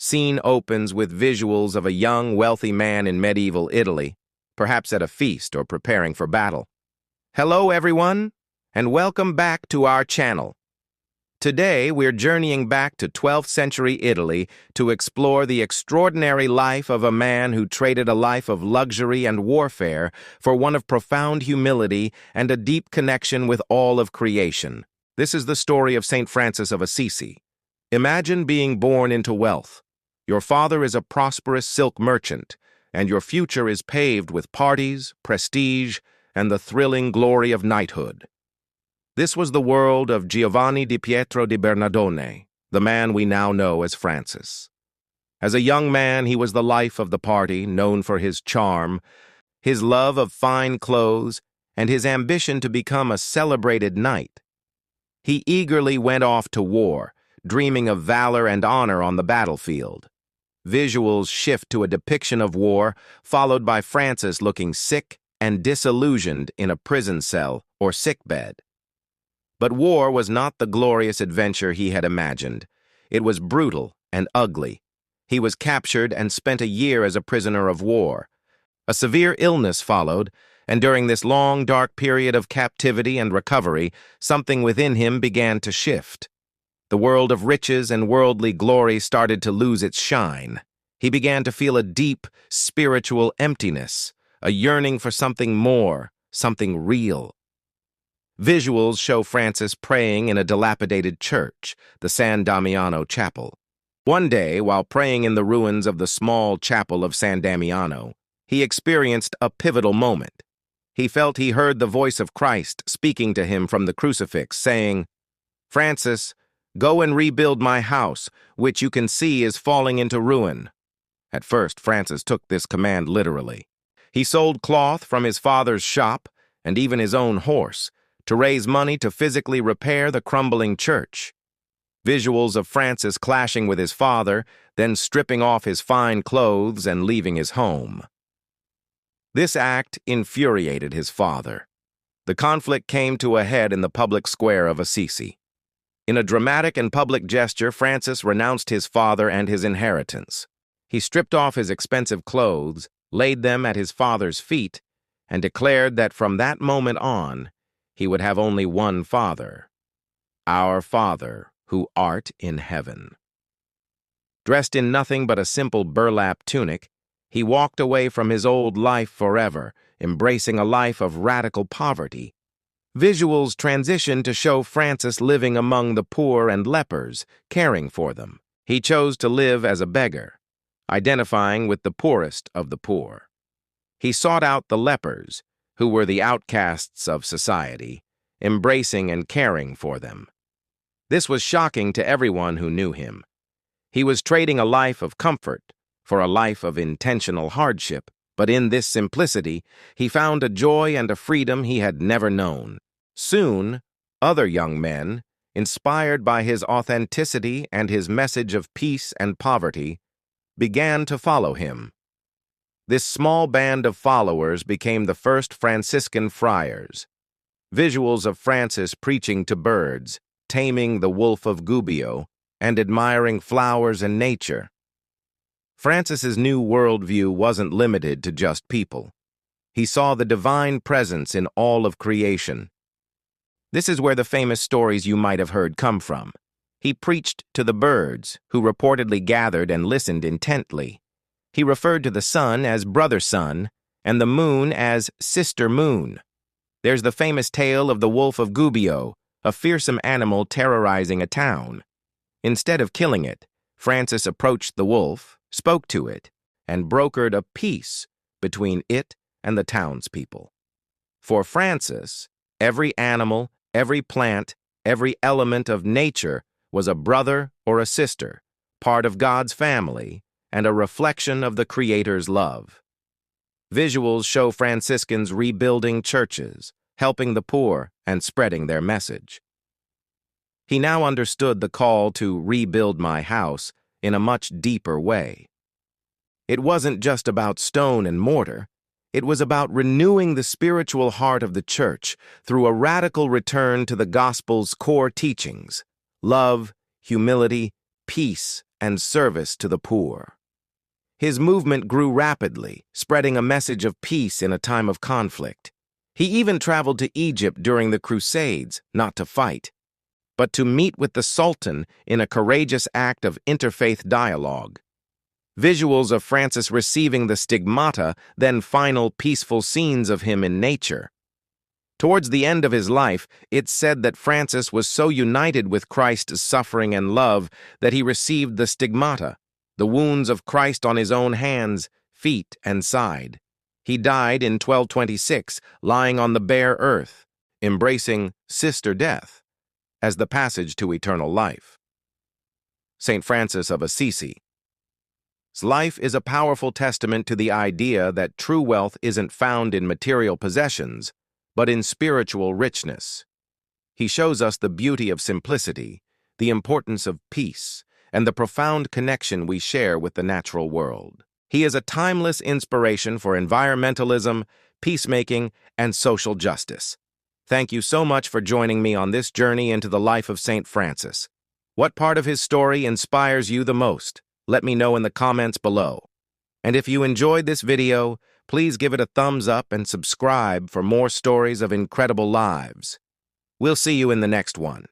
Scene opens with visuals of a young, wealthy man in medieval Italy, perhaps at a feast or preparing for battle. Hello, everyone, and welcome back to our channel. Today, we're journeying back to 12th century Italy to explore the extraordinary life of a man who traded a life of luxury and warfare for one of profound humility and a deep connection with all of creation. This is the story of St. Francis of Assisi. Imagine being born into wealth. Your father is a prosperous silk merchant, and your future is paved with parties, prestige, and the thrilling glory of knighthood. This was the world of Giovanni di Pietro di Bernardone, the man we now know as Francis. As a young man, he was the life of the party, known for his charm, his love of fine clothes, and his ambition to become a celebrated knight. He eagerly went off to war, dreaming of valor and honor on the battlefield. Visuals shift to a depiction of war, followed by Francis looking sick and disillusioned in a prison cell or sickbed. But war was not the glorious adventure he had imagined. It was brutal and ugly. He was captured and spent a year as a prisoner of war. A severe illness followed, and during this long, dark period of captivity and recovery, something within him began to shift. The world of riches and worldly glory started to lose its shine. He began to feel a deep, spiritual emptiness, a yearning for something more, something real. Visuals show Francis praying in a dilapidated church, the San Damiano Chapel. One day, while praying in the ruins of the small chapel of San Damiano, he experienced a pivotal moment. He felt he heard the voice of Christ speaking to him from the crucifix, saying, "Francis, go and rebuild my house, which you can see is falling into ruin." At first, Francis took this command literally. He sold cloth from his father's shop, and even his own horse, to raise money to physically repair the crumbling church. Visuals of Francis clashing with his father, then stripping off his fine clothes and leaving his home. This act infuriated his father. The conflict came to a head in the public square of Assisi. In a dramatic and public gesture, Francis renounced his father and his inheritance. He stripped off his expensive clothes, laid them at his father's feet, and declared that from that moment on, he would have only one Father, our Father, who art in heaven. Dressed in nothing but a simple burlap tunic, he walked away from his old life forever, embracing a life of radical poverty. Visuals transition to show Francis living among the poor and lepers, caring for them. He chose to live as a beggar, identifying with the poorest of the poor. He sought out the lepers, who were the outcasts of society, embracing and caring for them. This was shocking to everyone who knew him. He was trading a life of comfort for a life of intentional hardship, but in this simplicity, he found a joy and a freedom he had never known. Soon, other young men, inspired by his authenticity and his message of peace and poverty, began to follow him. This small band of followers became the first Franciscan friars. Visuals of Francis preaching to birds, taming the wolf of Gubbio, and admiring flowers and nature. Francis's new worldview wasn't limited to just people. He saw the divine presence in all of creation. This is where the famous stories you might have heard come from. He preached to the birds, who reportedly gathered and listened intently. He referred to the sun as brother sun, and the moon as sister moon. There's the famous tale of the wolf of Gubbio, a fearsome animal terrorizing a town. Instead of killing it, Francis approached the wolf, spoke to it, and brokered a peace between it and the townspeople. For Francis, every animal, every plant, every element of nature was a brother or a sister, part of God's family, and a reflection of the Creator's love. Visuals show Franciscans rebuilding churches, helping the poor, and spreading their message. He now understood the call to rebuild my house in a much deeper way. It wasn't just about stone and mortar. It was about renewing the spiritual heart of the church through a radical return to the gospel's core teachings: love, humility, peace, and service to the poor. His movement grew rapidly, spreading a message of peace in a time of conflict. He even traveled to Egypt during the Crusades, not to fight, but to meet with the Sultan in a courageous act of interfaith dialogue. Visuals of Francis receiving the stigmata, then final peaceful scenes of him in nature. Towards the end of his life, it's said that Francis was so united with Christ's suffering and love that he received the stigmata, the wounds of Christ on his own hands, feet, and side. He died in 1226, lying on the bare earth, embracing sister death as the passage to eternal life. St. Francis of Assisi. His life is a powerful testament to the idea that true wealth isn't found in material possessions, but in spiritual richness. He shows us the beauty of simplicity, the importance of peace, and the profound connection we share with the natural world. He is a timeless inspiration for environmentalism, peacemaking, and social justice. Thank you so much for joining me on this journey into the life of St. Francis. What part of his story inspires you the most? Let me know in the comments below. And if you enjoyed this video, please give it a thumbs up and subscribe for more stories of incredible lives. We'll see you in the next one.